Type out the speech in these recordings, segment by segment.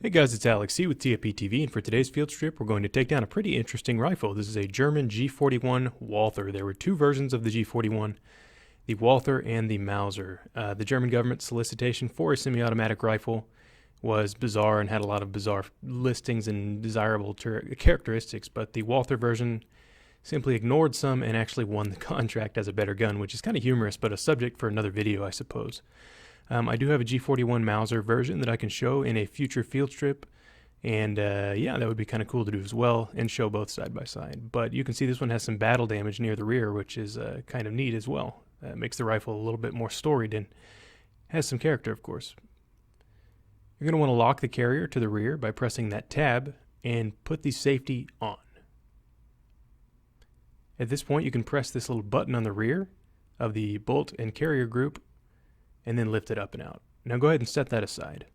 Hey guys, it's Alex C with TFP TV, and for today's field strip, we're going to take down a pretty interesting rifle. This is a German G41 Walther. There were two versions of the G41, the Walther and the Mauser. The German government solicitation for a semi-automatic rifle was bizarre and had a lot of bizarre listings and desirable characteristics, but the Walther version simply ignored some and actually won the contract as a better gun, which is kind of humorous, but a subject for another video, I suppose. I do have a G41 Mauser version that I can show in a future field strip, and yeah, that would be kind of cool to do as well, and show both side by side. But you can see this one has some battle damage near the rear, which is kind of neat as well. Makes the rifle a little bit more storied and has some character, of course. You're going to want to lock the carrier to the rear by pressing that tab and put the safety on. At this point, you can press this little button on the rear of the bolt and carrier group and then lift it up and out. Now go ahead and set that aside.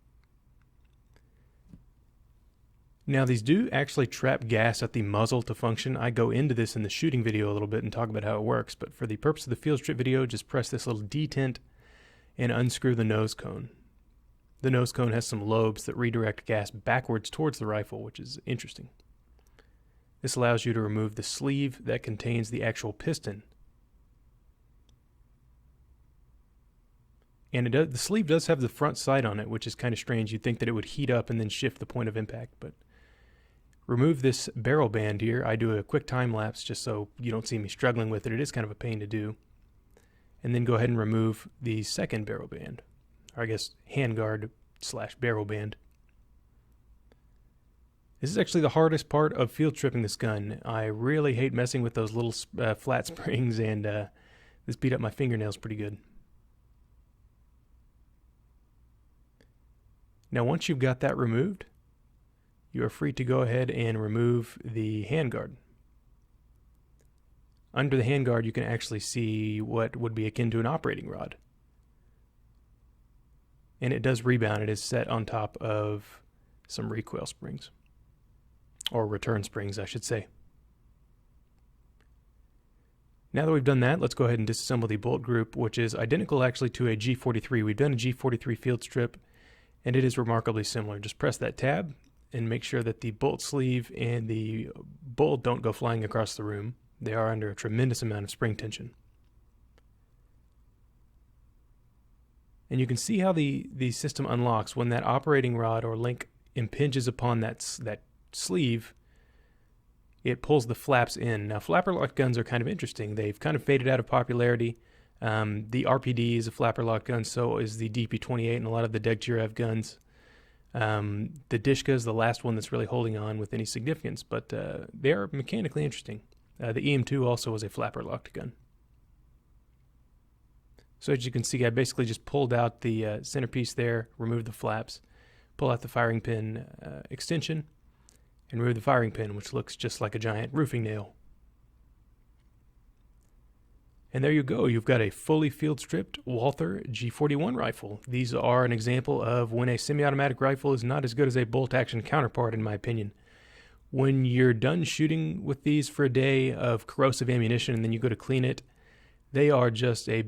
Now these do actually trap gas at the muzzle to function. I go into this in the shooting video a little bit and talk about how it works, but for the purpose of the field strip video, just press this little detent and unscrew the nose cone. The nose cone has some lobes that redirect gas backwards towards the rifle, which is interesting. This allows you to remove the sleeve that contains the actual piston. And the sleeve does have the front sight on it, which is kind of strange. You'd think that it would heat up and then shift the point of impact, but remove this barrel band here. I do a quick time lapse just so you don't see me struggling with it. It is kind of a pain to do. And then go ahead and remove the second barrel band, or I guess handguard / barrel band. This is actually the hardest part of field stripping this gun. I really hate messing with those little flat springs, and this beat up my fingernails pretty good. Now once you've got that removed, you are free to go ahead and remove the handguard. Under the handguard, you can actually see what would be akin to an operating rod. And it does rebound. It is set on top of some recoil springs, or return springs, I should say. Now that we've done that, let's go ahead and disassemble the bolt group, which is identical actually to a G43. We've done a G43 field strip, and it is remarkably similar. Just press that tab and make sure that the bolt sleeve and the bolt don't go flying across the room. They are under a tremendous amount of spring tension. And you can see how the system unlocks when that operating rod or link impinges upon that sleeve. It pulls the flaps in. Now, flapper lock guns are kind of interesting. They've kind of faded out of popularity. The RPD is a flapper lock gun, so is the DP28 and a lot of the Degtyarev guns. The Dishka is the last one that's really holding on with any significance, but they are mechanically interesting. The EM2 also was a flapper locked gun. So as you can see, I basically just pulled out the centerpiece there, removed the flaps, pull out the firing pin extension, and remove the firing pin, which looks just like a giant roofing nail. And there you go. You've got a fully field-stripped Walther G41 rifle. These are an example of when a semi-automatic rifle is not as good as a bolt-action counterpart, in my opinion. When you're done shooting with these for a day of corrosive ammunition and then you go to clean it, they are just a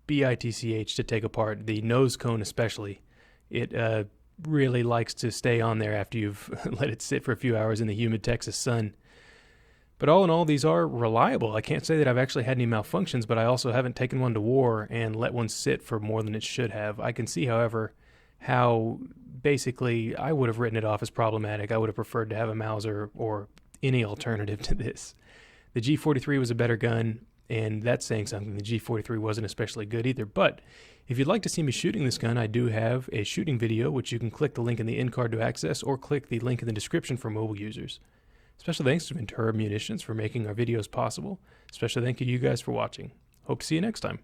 bitch to take apart. The nose cone especially. It really likes to stay on there after you've let it sit for a few hours in the humid Texas sun. But all in all, these are reliable. I can't say that I've actually had any malfunctions, but I also haven't taken one to war and let one sit for more than it should have. I can see, however, how basically I would have written it off as problematic. I would have preferred to have a Mauser or any alternative to this. The G43 was a better gun, and that's saying something. The G43 wasn't especially good either. But if you'd like to see me shooting this gun, I do have a shooting video, which you can click the link in the end card to access, or click the link in the description for mobile users. Special thanks to Ventura Munitions for making our videos possible. Special thank you to you guys for watching. Hope to see you next time.